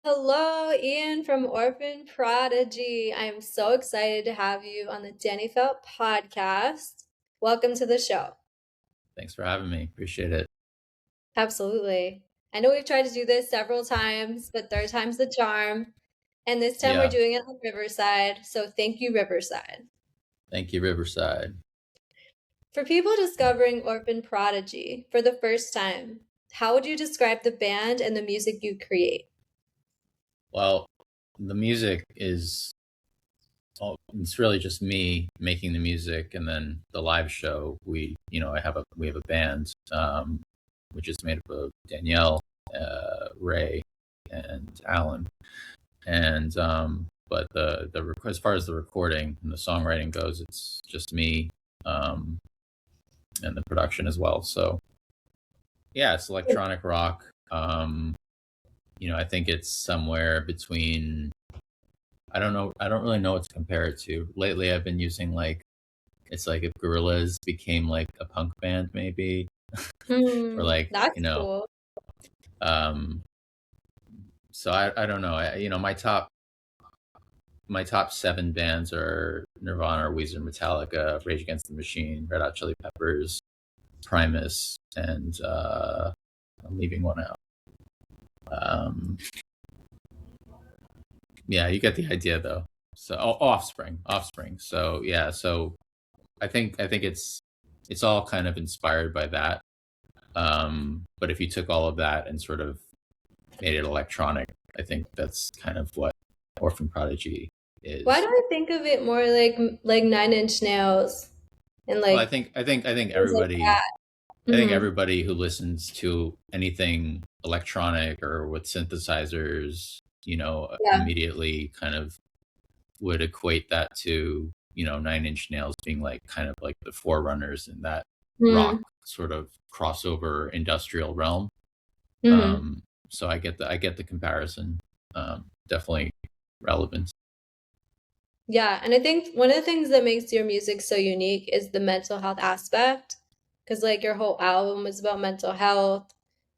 Hello, Ian from Orphan Prodigy. I am so excited to have you on the Dani Felt podcast. Welcome to the show. Thanks for having me. Appreciate it. Absolutely. I know we've tried to do this several times, but third time's the charm. And this time we're Yeah. doing it on Riverside. So thank you, Riverside. Thank you, Riverside. For people discovering Orphan Prodigy for the first time, how would you describe the band and the music you create? Well, the music is, it's really just me making the music, and then the live show. We have a band, which is made up of Danielle, Ray, and Alan. And but as far as the recording and the songwriting goes, it's just me, um, and the production as well. So yeah, it's electronic rock. I think it's somewhere between, I don't know, I don't really know what to compare it to. Lately I've been using it's like if Gorillaz became like a punk band maybe, or That's cool. um so I don't know. My top seven bands are Nirvana, Weezer, Metallica, Rage Against the Machine, Red Hot Chili Peppers, Primus, and I'm leaving one out. Um Yeah, you get the idea though. So Offspring. So yeah, so I think it's all kind of inspired by that. But if you took all of that and sort of made it electronic, I think that's kind of what Orphan Prodigy Why do is. I think of it more like Nine Inch Nails and Well, like I think things like that? Hmm. everybody who listens to anything electronic or with synthesizers, Yeah. immediately kind of would equate that to Nine Inch Nails being like kind of like the forerunners in that rock Hmm. sort of crossover industrial realm. Hmm. So I get the comparison. Definitely relevant. Yeah, and I think one of the things that makes your music so unique is the mental health aspect. Because like your whole album is about mental health.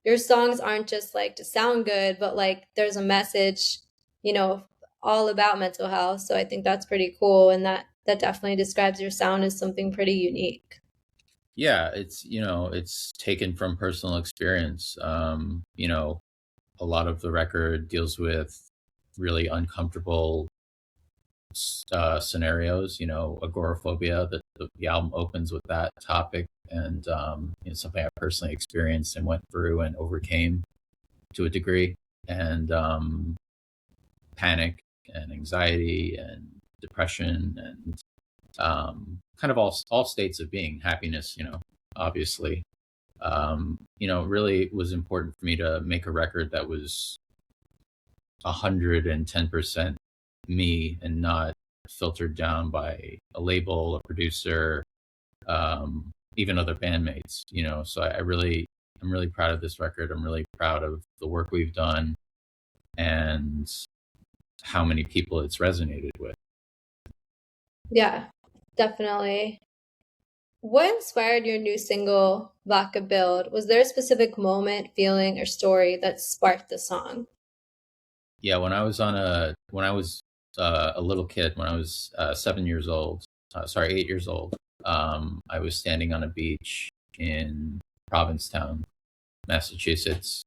Your songs aren't just like to sound good, but like there's a message, you know, all about mental health. So I think that's pretty cool, and that definitely describes your sound as something pretty unique. Yeah, it's taken from personal experience. A lot of the record deals with really uncomfortable scenarios, agoraphobia. The album opens with that topic, and something I personally experienced and went through and overcame to a degree, and panic and anxiety and depression and kind of all states of being, happiness, obviously. Really was important for me to make a record that was 110% me and not filtered down by a label, a producer, even other bandmates. So I'm really proud of this record. I'm really proud of the work we've done and how many people it's resonated with. Yeah, definitely. What inspired your new single, Vodka Build? Was there a specific moment, feeling, or story that sparked the song? Yeah, when I was a little kid, when I was 7 years old, sorry, 8 years old, I was standing on a beach in Provincetown, Massachusetts,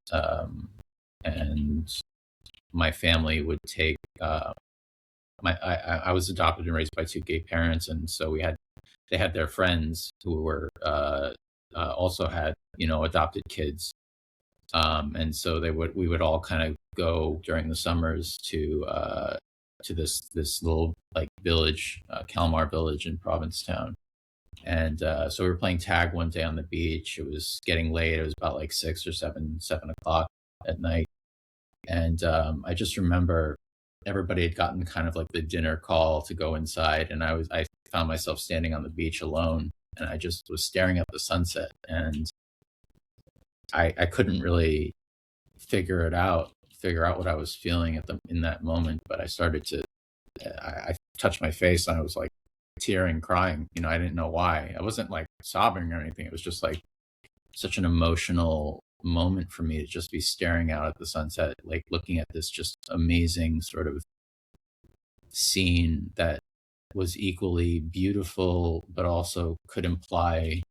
and my family would take I was adopted and raised by two gay parents, and so they had their friends who were also had adopted kids, and so we would all kind of go during the summers to this little like village, Kalmar village in Provincetown. And so we were playing tag one day on the beach. It was getting late. It was about like 6 or 7 o'clock at night. And I just remember everybody had gotten kind of like the dinner call to go inside, and I found myself standing on the beach alone, and I just was staring at the sunset, and I couldn't really figure out what I was feeling in that moment. But I started to, I touched my face and I was like tearing, crying. I didn't know why. I wasn't like sobbing or anything. It was just like such an emotional moment for me to just be staring out at the sunset, like looking at this just amazing sort of scene that was equally beautiful, but also could imply,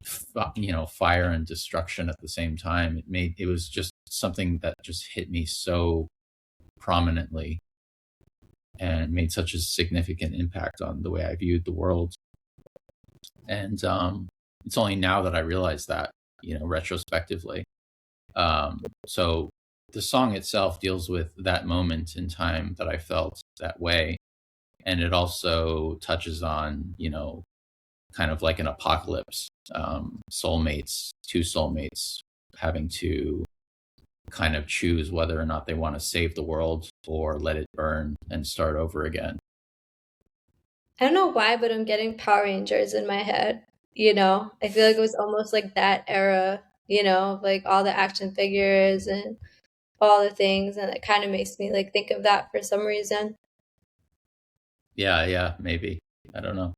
fire and destruction at the same time. It was just something that just hit me so prominently and made such a significant impact on the way I viewed the world. And it's only now that I realize that, retrospectively. So the song itself deals with that moment in time that I felt that way. And it also touches on, kind of like an apocalypse, two soulmates having to kind of choose whether or not they want to save the world or let it burn and start over again. I don't know why, but I'm getting Power Rangers in my head. You know, I feel like it was almost like that era, you know, like all the action figures and all the things, and it kind of makes me like think of that for some reason. Yeah, maybe. I don't know.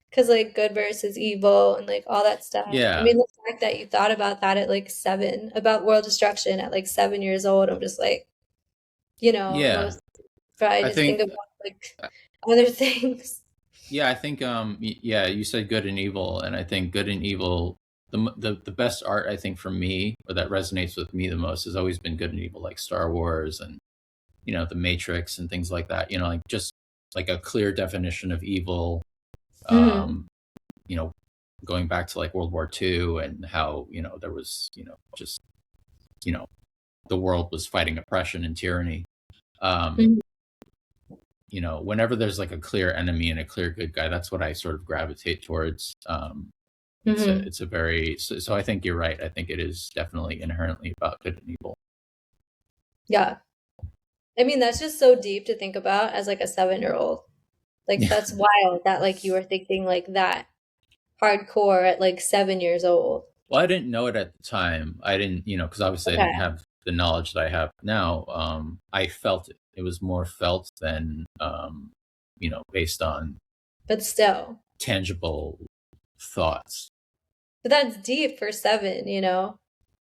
Because like good versus evil and like all that stuff. I Yeah, mean, the fact that you thought about that at like 7, about world destruction at like 7 years old, I'm just like, you know, yeah. most probably I just think think, about like other things. yeah, I think, yeah, you said good and evil, and I think good and evil. The best art, I think, for me, or that resonates with me the most, has always been good and evil, like Star Wars and, the Matrix and things like that. Like just like a clear definition of evil. Hmm. Um, you know, going back to like World War II and how, there was, just, you know, the world was fighting oppression and tyranny. Um, Hmm. Whenever there's like a clear enemy and a clear good guy, that's what I sort of gravitate towards. Hmm. It's a very, so I think you're right. I think it is definitely inherently about good and evil. Yeah. I mean, that's just so deep to think about as like a 7-year-old. Like Yeah. that's wild that like you were thinking like that hardcore at like 7 years old. Well, I didn't know it at the time. I didn't, because obviously I Okay. didn't have the knowledge that I have now. I felt it. It was more felt than, based on But still. tangible thoughts. But that's deep for 7, you know?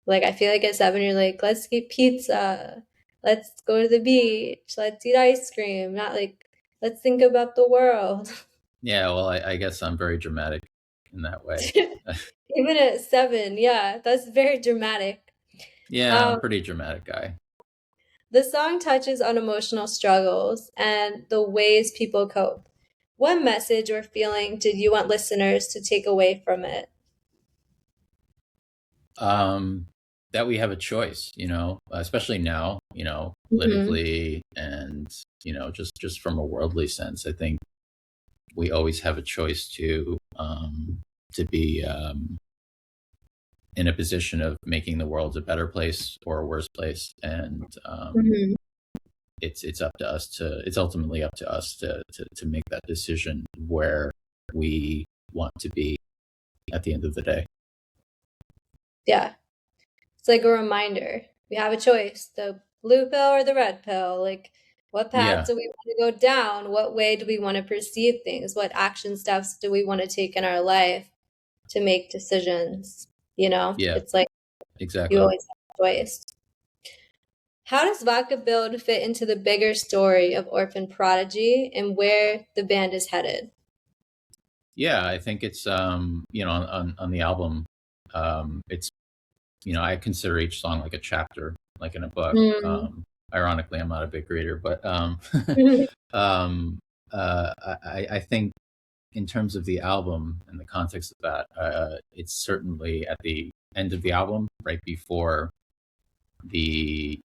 Like I feel like at 7 you're like, let's get pizza, let's go to the beach, let's eat ice cream, not like let's think about the world. Yeah, well, I guess I'm very dramatic in that way. Even at 7, yeah, that's very dramatic. Yeah, I'm a Um, pretty dramatic guy. the song touches on emotional struggles and the ways people cope. What message or feeling did you want listeners to take away from it? Um, that we have a choice, especially now, Hmm. politically and, just from a worldly sense. I think we always have a choice to be, in a position of making the world a better place or a worse place. And Hmm. it's ultimately up to us to make that decision where we want to be at the end of the day. Yeah. It's like a reminder. We have a choice, the blue pill or the red pill. Like, what path Yeah. do we want to go down? What way do we want to perceive things? What action steps do we want to take in our life to make decisions? You know, Yeah, it's like you exactly. always have a choice. How does Vodka Build fit into the bigger story of Orphan Prodigy and where the band is headed? Yeah, I think it's, on the album, it's, I consider each song like a chapter, like in a book. Mm. Ironically, I'm not a big reader, but um, I think in terms of the album and the context of that, it's certainly at the end of the album, right before the,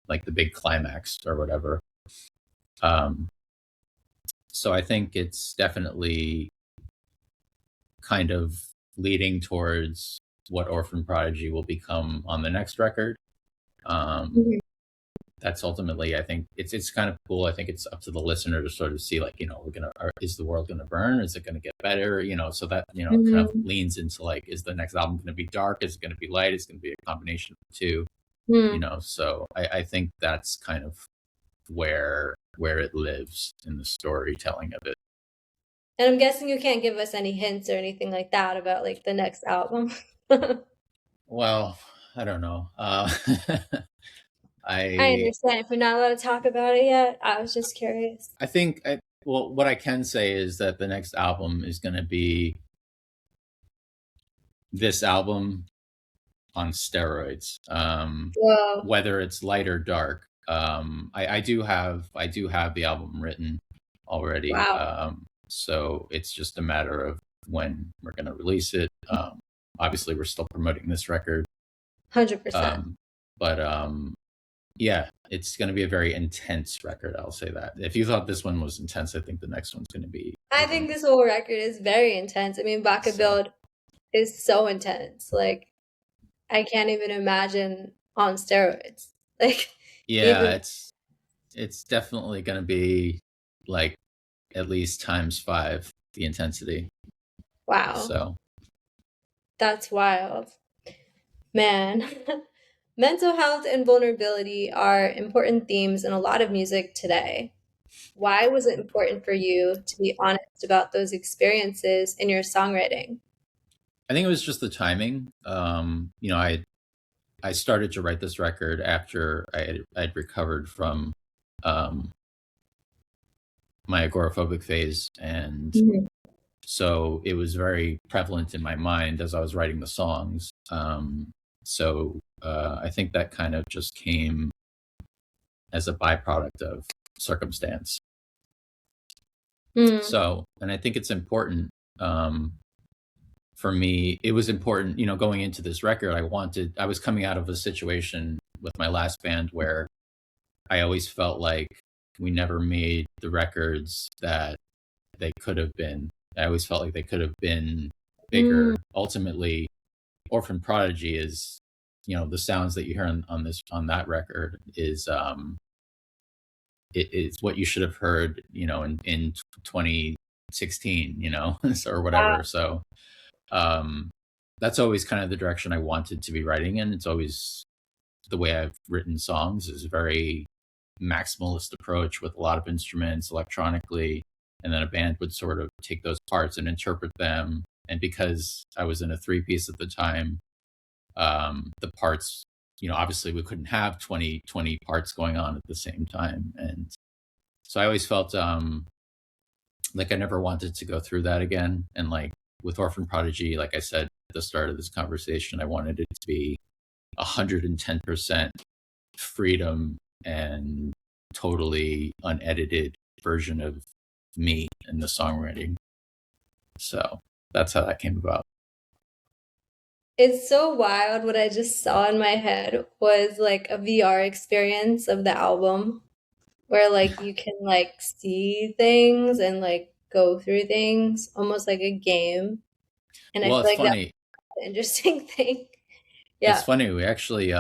like the big climax or whatever. Um, so I think it's definitely kind of leading towards what Orphan Prodigy will become on the next record. Um, Mhm. that's ultimately, I think it's kind of cool. I think it's up to the listener to sort of see, like, is the world gonna burn? Is it gonna get better? So that, kind of Mhm. leans into like, is the next album gonna be dark? Is it gonna be light? Is it gonna be a combination of the two? Mhm. So I think that's kind of where it lives in the storytelling of it. And I'm guessing you can't give us any hints or anything like that about like the next album. Well, I don't know. I I understand if you're not allowed to talk about it yet. I was just curious. I think well, what I can say is that the next album is going to be this album on steroids. Whoa. Whether it's light or dark. I do have the album written already. Wow. So it's just a matter of when we're going to release it. Obviously, we're still promoting this record, 100%. um, but yeah, it's going to be a very intense record. I'll say that. If you thought this one was intense, I think the next one's going to be I even think this whole record is very intense. I mean, Baka so. Build is so intense. Like, I can't even imagine on steroids. Like, Yeah, even, it's definitely going to be like at least times five the intensity. wow, So that's wild. Man. Mental health and vulnerability are important themes in a lot of music today. Why was it important for you to be honest about those experiences in your songwriting? I think it was just the timing. I started to write this record after I'd recovered from um, my agoraphobic phase, and Mhm. so it was very prevalent in my mind as I was writing the songs. I think that kind of just came as a byproduct of circumstance. Mm, So, and I think it's important. For me, it was important, going into this record. I was coming out of a situation with my last band where I always felt like we never made the records that they could have been. I always felt like they could have been mm, bigger. Ultimately, Orphan Prodigy is, the sounds that you hear on that record it's what you should have heard, in 2016, or whatever. wow. So um, that's always kind of the direction I wanted to be writing in. It's always the way I've written songs is a very maximalist approach with a lot of instruments electronically, and then a band would sort of take those parts and interpret them. And because I was in a three piece at the time, the parts, obviously we couldn't have 20 parts going on at the same time. And so I always felt like I never wanted to go through that again. And like with Orphan Prodigy, like I said at the start of this conversation, I wanted it to be 110% freedom and totally unedited version of me in the songwriting. So that's how that came about. It's so wild. What I just saw in my head was like a VR experience of the album where like you can like see things and like go through things almost like a game. And I Well, feel it's like that's funny. an interesting thing. It's Yeah. funny. We actually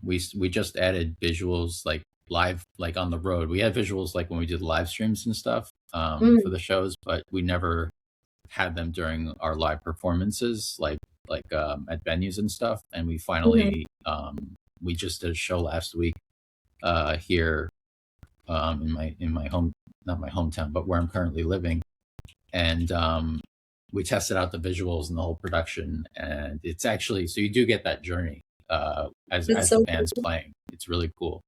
we just added visuals like live, like on the road. We had visuals like when we did live streams and stuff for Mm, the shows, but we never had them during our live performances, like at venues and stuff. And we mhm. finally we just did a show last week here in my home, not my hometown, but where I'm currently living, and we tested out the visuals and the whole production, and it's actually, so you do get that journey It's as the so band's cool. playing. It's really cool.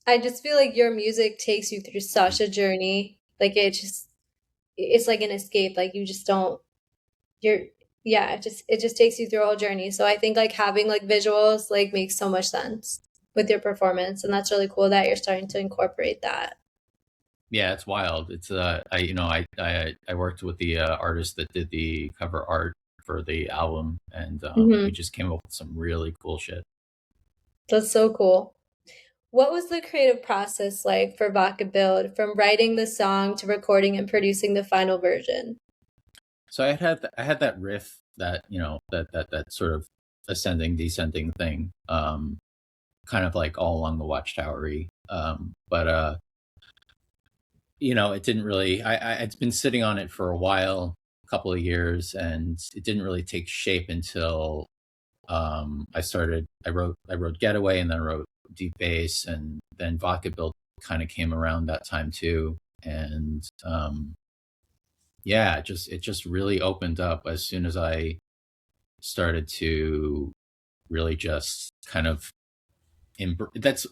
I just feel like your music takes you through such a journey. Like it's like an escape. Like you just don't you're yeah, it just takes you through a whole journey. So I think like having like visuals like makes so much sense with your performance, and that's really cool that you're starting to incorporate that. Yeah, it's wild. It's I worked with the artist that did the cover art for the album, and we Hmm. just came up with some really cool shit. That's so cool. What was the creative process like for Vodka Build, from writing the song to recording and producing the final version? So I had that riff, that that sort of ascending descending thing, kind of like all along the Watchtowery. But it didn't really. I'd been sitting on it for a while, a couple of years, and it didn't really take shape until I wrote Getaway, and then I wrote Deep Bass, and then Vodka Built kind of came around that time too. And Yeah, it just really opened up as soon as I started to really just kind of that's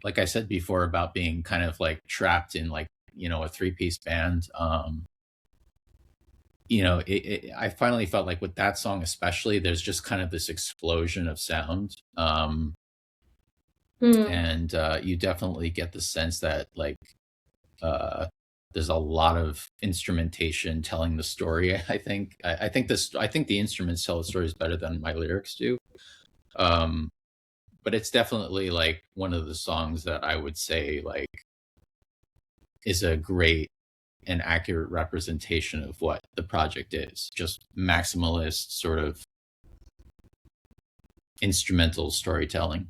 like I said before about being kind of like trapped in like a three-piece band. I finally felt like with that song especially, there's just kind of this explosion of sound, Hmm. and you definitely get the sense that like uh, there's a lot of instrumentation telling the story. I think the instruments tell the stories better than my lyrics do. Um, but it's definitely like one of the songs that I would say like is a great and accurate representation of what the project is. Just maximalist sort of instrumental storytelling.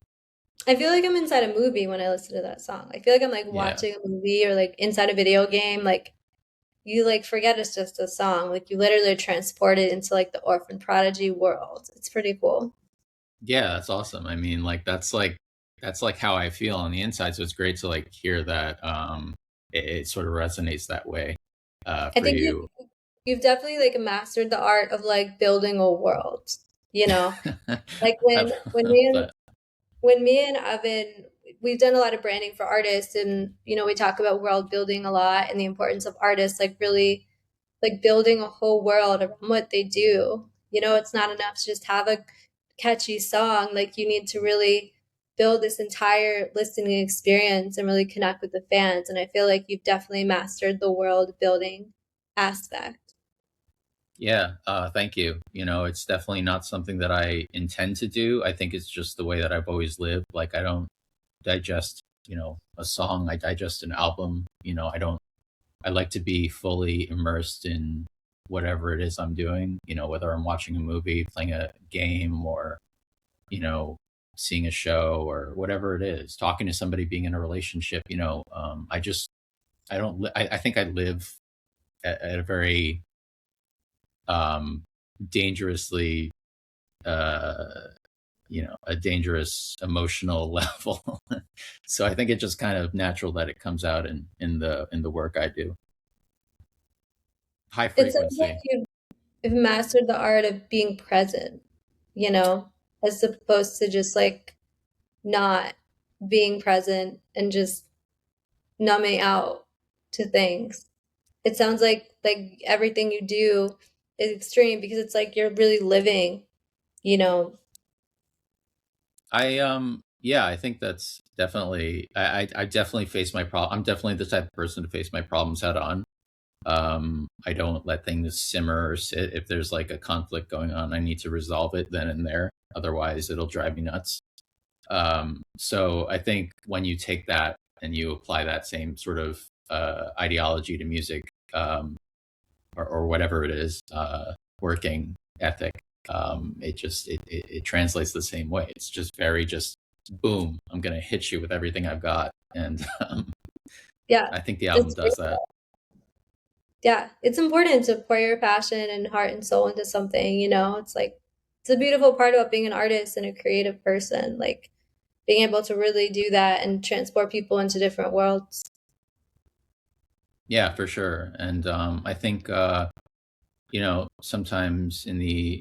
I feel like I'm inside a movie when I listen to that song. I feel like I'm like Yeah. watching a movie or like inside a video game. Like you like forget it's just a song. Like you literally are transported into like the Orphan Prodigy world. It's pretty cool. Yeah, that's awesome. I mean, like that's like how I feel on the inside. So it's great to like hear that it sort of resonates that way I for think you. you've definitely like mastered the art of like building a world, you know? Like I when love me and that. when me and Evan, we've done a lot of branding for artists, and we talk about world building a lot and the importance of artists like really like building a whole world around what they do. It's not enough to just have a catchy song. Like you need to really build this entire listening experience and really connect with the fans. And I feel like you've definitely mastered the world building aspect. Yeah, thank you. It's definitely not something that I intend to do. I think it's just the way that I've always lived. Like I don't digest, a song. I digest an album. I don't. I like to be fully immersed in whatever it is I'm doing. Whether I'm watching a movie, playing a game, or you know, seeing a show or whatever it is, talking to somebody, being in a relationship. I don't. I think I live at a very um, dangerously, uh, a dangerous emotional level. So I think it's just kind of natural that it comes out in the work I do. High It sounds like frequency. you've mastered the art of being present, you know, as opposed to just like not being present and just numbing out to things. It sounds like everything you do is extreme because it's like you're really living, you know. Yeah, I think that's definitely I definitely face my problem. I'm definitely the type of person to face my problems head on. I don't let things simmer or sit. If there's like a conflict going on, I need to resolve it then and there. Otherwise, it'll drive me nuts. So I think when you take that and you apply that same sort of ideology to music, or whatever it is, working ethic, it translates the same way. It's just very just boom. I'm gonna hit you with everything I've got, and Yeah. I think the album It's does that. yeah, it's important to pour your passion and heart and soul into something. It's like it's a beautiful part about being an artist and a creative person, like being able to really do that and transport people into different worlds. Yeah, for sure. And I think sometimes in the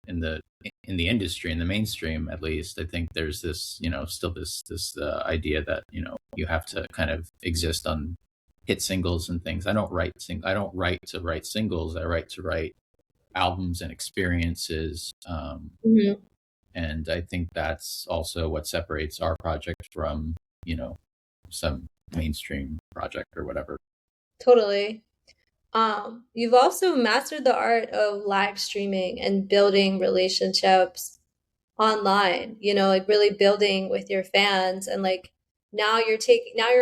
industry, in the mainstream at least, I think there's this still this idea that you have to kind of exist on hit singles and things. I don't write to write singles. I write to write albums and experiences. Mhm. And I think that's also what separates our project from some mainstream project or whatever. Totally. You've also mastered the art of live streaming and building relationships online, like really building with your fans and like now you're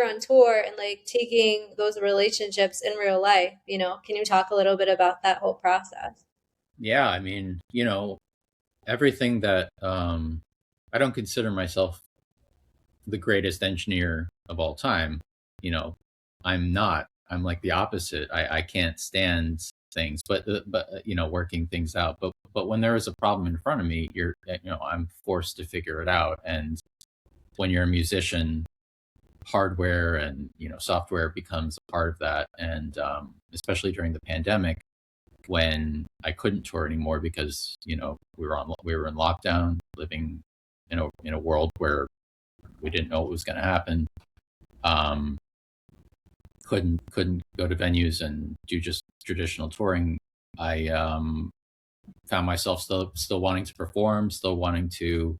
on tour and like taking those relationships in real life. Can you talk a little bit about that whole process? Yeah, I mean, everything that I don't consider myself the greatest engineer of all time. You know, I'm not. I'm like the opposite. I can't stand things, but working things out. But when there is a problem in front of me, I'm forced to figure it out. And when you're a musician, hardware and software becomes a part of that. And especially during the pandemic, when I couldn't tour anymore because we were in lockdown, living in a world where we didn't know what was going to happen. Um, couldn't go to venues and do just traditional touring. I found myself still wanting to perform, still wanting to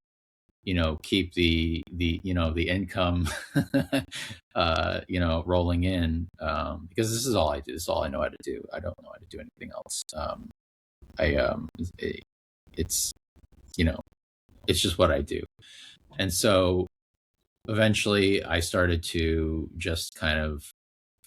keep the income rolling in, because this is all I do. This is all I know how to do. I don't know how to do anything else. I it, it's it's just what I do. And so eventually I started to just kind of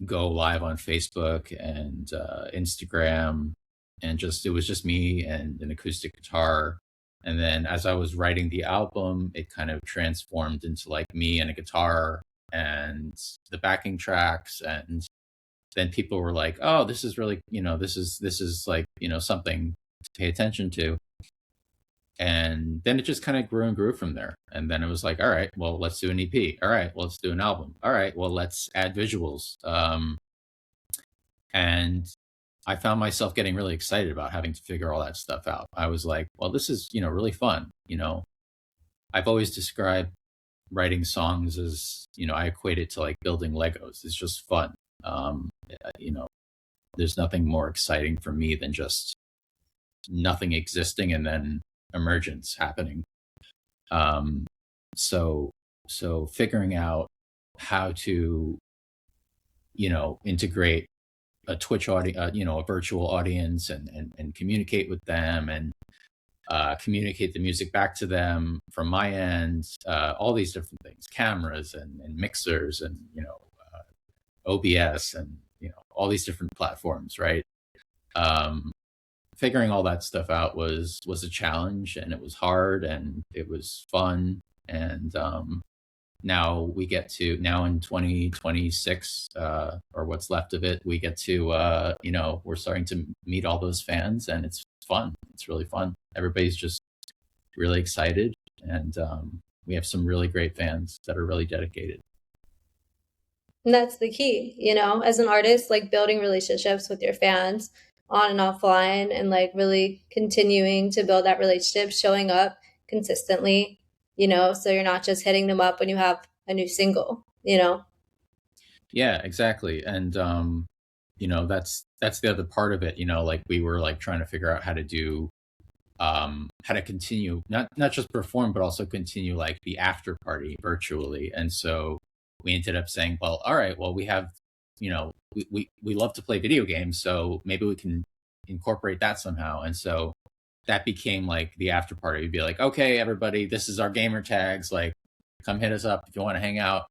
go live on Facebook and Instagram, and it was just me and an acoustic guitar. And then as I was writing the album, it kind of transformed into like me and a guitar and the backing tracks. And then people were like, "Oh, this is really, this is like, something to pay attention to." And then it just kind of grew and grew from there. And then it was like, all right, well, let's do an EP. All right, well, let's do an album. All right, well, let's add visuals. And I found myself getting really excited about having to figure all that stuff out. I was like, well, this is, really fun. I've always described writing songs as, I equate it to like building Legos. It's just fun. You know, there's nothing more exciting for me than just nothing existing and then emergence happening. So figuring out how to, integrate a Twitch audience, a virtual audience, and communicate with them, and communicate the music back to them from my end, all these different things, cameras and mixers, and OBS, and all these different platforms, right? Figuring all that stuff out was a challenge, and it was hard, and it was fun. And now in 2026, or what's left of it, we get to we're starting to meet all those fans, and it's fun. It's really fun. Everybody's just really excited, and we have some really great fans that are really dedicated. And that's the key, as an artist, like building relationships with your fans on and offline, and like really continuing to build that relationship, showing up consistently, so you're not just hitting them up when you have a new single. Yeah, exactly. And that's the other part of it. Like we were like trying to figure out how to continue, not just perform, but also continue like the after party virtually. And so we ended up saying, well, all right, well, we have, we love to play video games, so maybe we can incorporate that somehow. And so that became like the after party. We'd be like, okay, everybody, this is our gamer tags. Like, come hit us up if you want to hang out.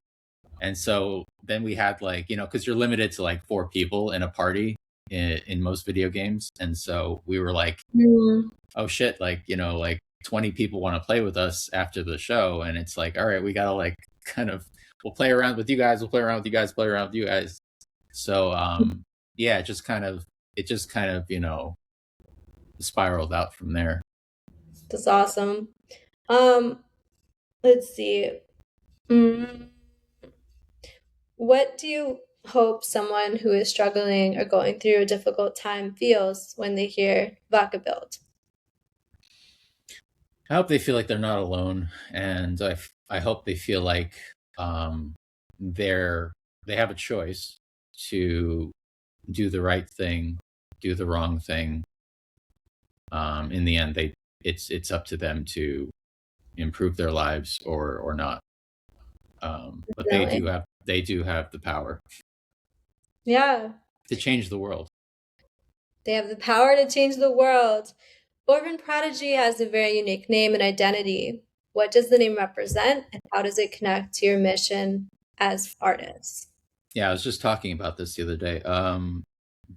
And so then we had like, because you're limited to like 4 people in a party in most video games. And so we were like, oh shit, like, like 20 people want to play with us after the show. And it's like, all right, we got to like kind of, we'll play around with you guys. We'll play around with you guys, play around with you guys. So, yeah, it just kind of, spiraled out from there. That's awesome. Let's see. What do you hope someone who is struggling or going through a difficult time feels when they hear Vacaville? I hope they feel like they're not alone, and I hope they feel like they have a choice to do the right thing, do the wrong thing. In the end, it's up to them to improve their lives or not. But they do have the power. Yeah. To change the world. They have the power to change the world. Orphan Prodigy has a very unique name and identity. What does the name represent, and how does it connect to your mission as artists? Yeah, I was just talking about this the other day.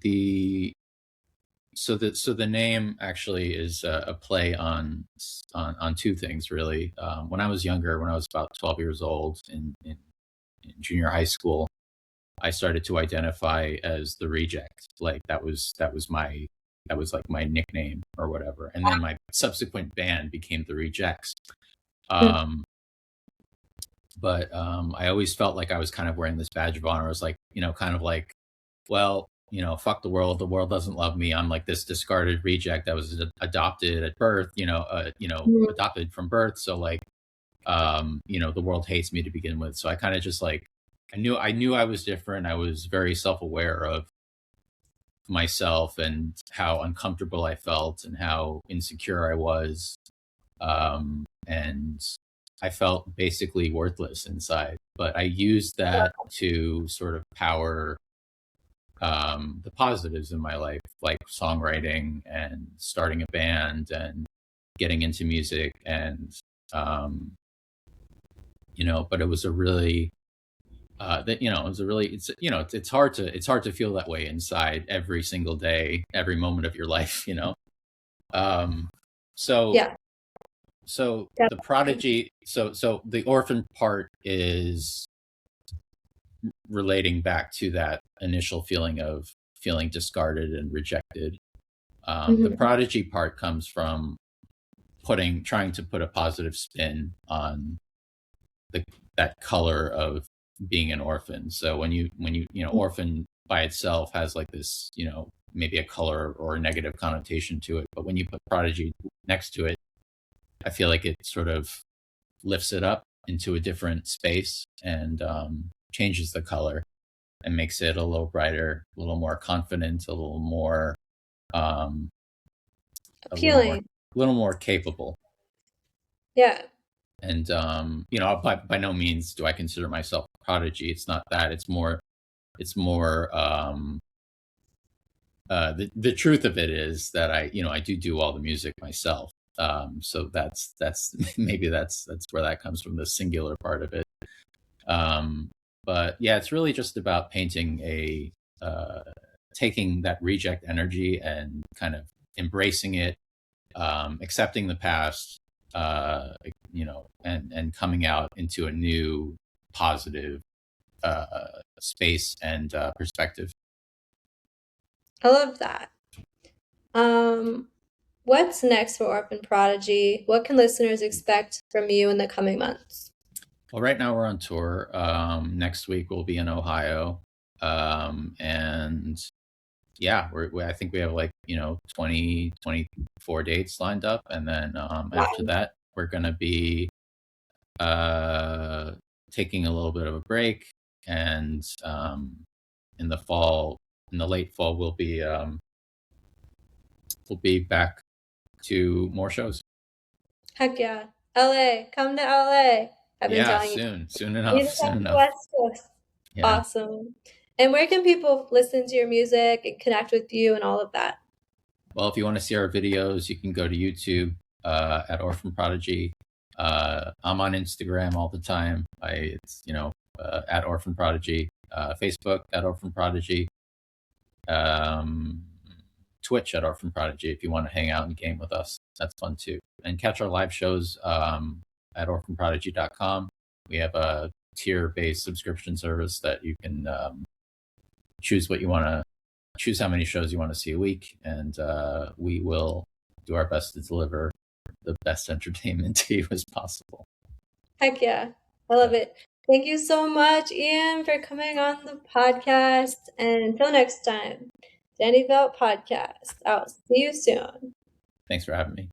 The name actually is a play on 2 things, really. When I was younger, when I was about 12 years old in junior high school, I started to identify as the reject. Like that was like my nickname or whatever. And then my subsequent band became the Rejects. But I always felt like I was kind of wearing this badge of honor. I was like, kind of like, well, fuck the world. The world doesn't love me. I'm like this discarded reject that was adopted at birth. Mhm. Adopted from birth. So like, the world hates me to begin with. So I kind of just like, I knew I was different. I was very self aware of myself and how uncomfortable I felt and how insecure I was. And I felt basically worthless inside. But I used that to sort of power the positives in my life, like songwriting and starting a band and getting into music. And, um, but it was a really, it was a really, it's hard to feel that way inside every single day, every moment of your life, Um, so Yeah, so the definitely. prodigy, so the orphan part is relating back to that initial feeling of feeling discarded and rejected. The Mhm. prodigy part comes from trying to put a positive spin on the that color of being an orphan. So orphan by itself has like this, maybe a color or a negative connotation to it, but when you put prodigy next to it, I feel like it sort of lifts it up into a different space and changes the color and makes it a little brighter, a little more confident, um, a little more, Appealing. capable. Yeah. And by no means do I consider myself a prodigy. It's not that. It's more. The truth of it is that I do all the music myself. So that's maybe that's where that comes from, the singular part of it. Um, but yeah, it's really just about painting uh, taking that reject energy and kind of embracing it, accepting the past, and coming out into a new positive space and perspective. I love that. Um, what's next for Orphan Prodigy? What can listeners expect from you in the coming months? Well, right now we're on tour. Next week we'll be in Ohio, and yeah, I think we have like 20 24 dates lined up, and then after Wow. that we're gonna be uh, taking a little bit of a break, and in the fall, in the late fall, we'll be back to more shows. Heck yeah. LA, come to LA. I've been Yeah, telling you. soon You enough, just soon have the enough. West Coast. Yeah. Awesome. And where can people listen to your music and connect with you and all of that? Well, if you want to see our videos, you can go to YouTube at Orphan Prodigy. I'm on Instagram all the time. It's at Orphan Prodigy. Facebook at Orphan Prodigy. Um, Twitch at Orphan Prodigy if you want to hang out and game with us. That's fun too. And catch our live shows at orphanprodigy.com. We have a tier-based subscription service that you can choose what you want to choose, how many shows you want to see a week, and we will do our best to deliver the best entertainment to you as possible. Heck yeah. I Yeah. love it. Thank you so much, Ian, for coming on the podcast. And until next time, Danny Belt Podcast. I'll see you soon. Thanks for having me.